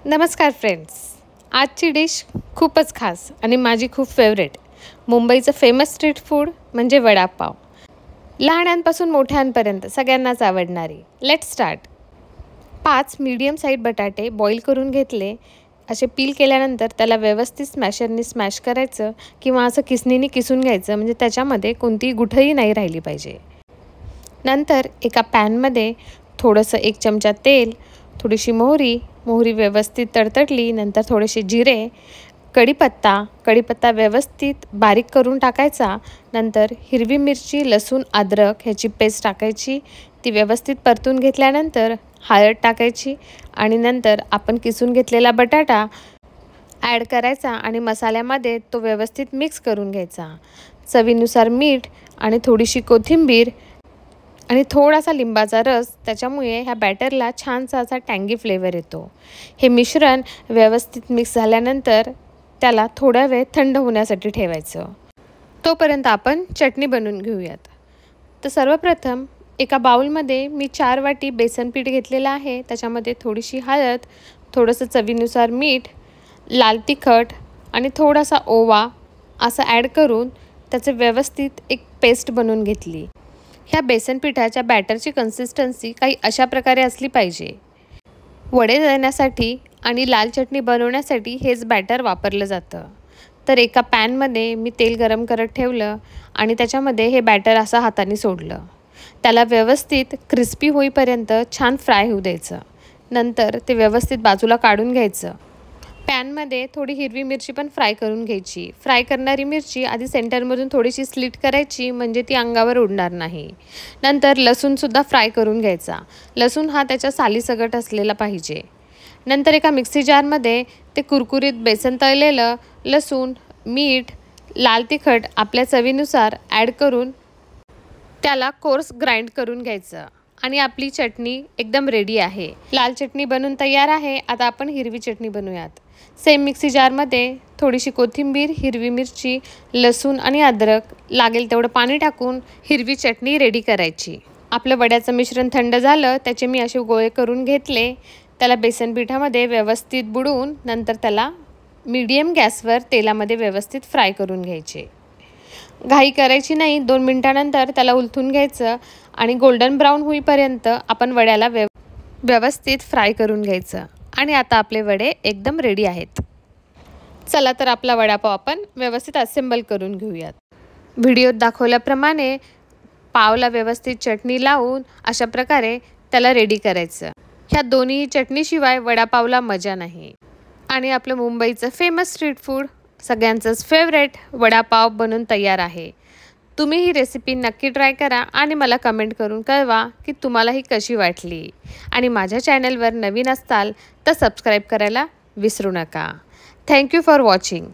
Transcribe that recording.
नमस्कार फ्रेंड्स, आजची डिश खूपच खास आणि माझी खूप फेवरेट मुंबईचं फेमस स्ट्रीट फूड म्हणजे वडापाव। लहानांपासून मोठ्यांपर्यंत सगळ्यांनाच आवडणारी। Let's start. 5 मीडियम साईज बटाटे बॉईल करून घेतले। असे पील केल्यानंतर त्याला व्यवस्थित स्मॅशरने स्मॅश करायचं किंवा असं किसणीने किसून घ्यायचं, म्हणजे त्याच्यामध्ये कोणतीही गुठळी नाही राहिली पाहिजे। नंतर एका पॅनमध्ये थोडंसं 1 चमचा तेल, थोडीशी मोहरी व्यवस्थित तडतडली, नंतर थोडेसे जिरे, कढीपत्ता व्यवस्थित बारीक करून टाकायचा। नंतर हिरवी मिरची, लसूण, अद्रक ह्याची पेस्ट टाकायची। ती व्यवस्थित परतून घेतल्यानंतर हळद टाकायची आणि नंतर आपण किसून घेतलेला बटाटा ॲड करायचा आणि मसाल्यामध्ये तो व्यवस्थित मिक्स करून घ्यायचा। चवीनुसार मीठ आणि थोडीशी कोथिंबीर आणि थोडासा लिंबाचा रस, त्याच्यामुळे ह्या बॅटरला छानसा असा टँगी फ्लेवर येतो। हे मिश्रण व्यवस्थित मिक्स झाल्यानंतर त्याला थोडा वेळ थंड होण्यासाठी ठेवायचं। तोपर्यंत आपण चटणी बनवून घेऊयात। तर सर्वप्रथम एका बाउलमध्ये मी 4 वाटी बेसन पीठ घेतलेलं आहे। त्याच्यामध्ये थोडीशी हळद, थोडंसं चवीनुसार मीठ, लाल तिखट आणि थोडासा ओवा असं ॲड करून त्याचे व्यवस्थित एक पेस्ट बनवून घेतली। ह्या बेसन पिठाच्या बॅटरची कन्सिस्टन्सी काही अशा प्रकारे असली पाहिजे। वडे तळण्यासाठी आणि लाल चटणी बनवण्यासाठी हेच बॅटर वापरलं जातं। तर एका पॅनमध्ये मी तेल गरम करत ठेवलं आणि त्याच्यामध्ये हे बॅटर असं हाताने सोडलं। त्याला व्यवस्थित क्रिस्पी होईपर्यंत छान फ्राय होऊ द्यायचं। नंतर ते व्यवस्थित बाजूला काढून घ्यायचं। पॅनमध्ये थोडी हिरवी मिरची पण फ्राय करून घ्यायची। फ्राय करणारी मिरची आधी सेंटरमधून थोडीशी स्लिट करायची, म्हणजे ती अंगावर उडणार नाही। नंतर लसूणसुद्धा फ्राय करून घ्यायचा। लसूण हा त्याच्या सालीसकट असलेला पाहिजे। नंतर एका मिक्सी जारमध्ये ते कुरकुरीत बेसन तळलेलं लसूण, मीठ, लाल तिखट आपल्या चवीनुसार ॲड करून त्याला कोर्स ग्राइंड करून घ्यायचं आणि आपली चटणी एकदम रेडी आहे। लाल चटणी बनून तयार आहे। आता आपण हिरवी चटणी बनवूयात। सेम मिक्सी जारमध्ये थोडीशी कोथिंबीर, हिरवी मिरची, लसूण आणि अद्रक लागेल तेवढं पाणी टाकून हिरवी चटणी रेडी करायची। आपलं वड्याचं मिश्रण थंड झालं, त्याचे मी असे गोळे करून घेतले। त्याला बेसन पिठामध्ये व्यवस्थित बुडवून नंतर त्याला मीडियम गॅसवर तेलामध्ये व्यवस्थित फ्राय करून घ्यायचे। घाई करायची नाही। 2 मिनिटानंतर त्याला उलथून घ्यायचं आणि गोल्डन ब्राऊन होईपर्यंत आपण वड्याला व्यवस्थित फ्राय करून घ्यायचं। आणि आता आपले वडे एकदम रेडी आहेत। चला तर आपला वडापाव आपण व्यवस्थित असेंबल करून घेऊयात। व्हिडिओत दाखवल्याप्रमाणे पावला व्यवस्थित चटणी लावून अशा प्रकारे त्याला रेडी करायचं। ह्या दोन्ही चटणीशिवाय वडापावला मजा नाही। आणि आपलं मुंबईचं फेमस स्ट्रीट फूड, सगळ्यांचंच फेवरेट वडापाव बनून तयार आहे। तुम्ही ही रेसिपी नक्की ट्राय करा आणि मला कमेंट करून कळवा की तुम्हाला ही कशी वाटली। आणि माझ्या चॅनलवर नवीन असाल तर सबस्क्राईब करायला विसरू नका। Thank you for watching.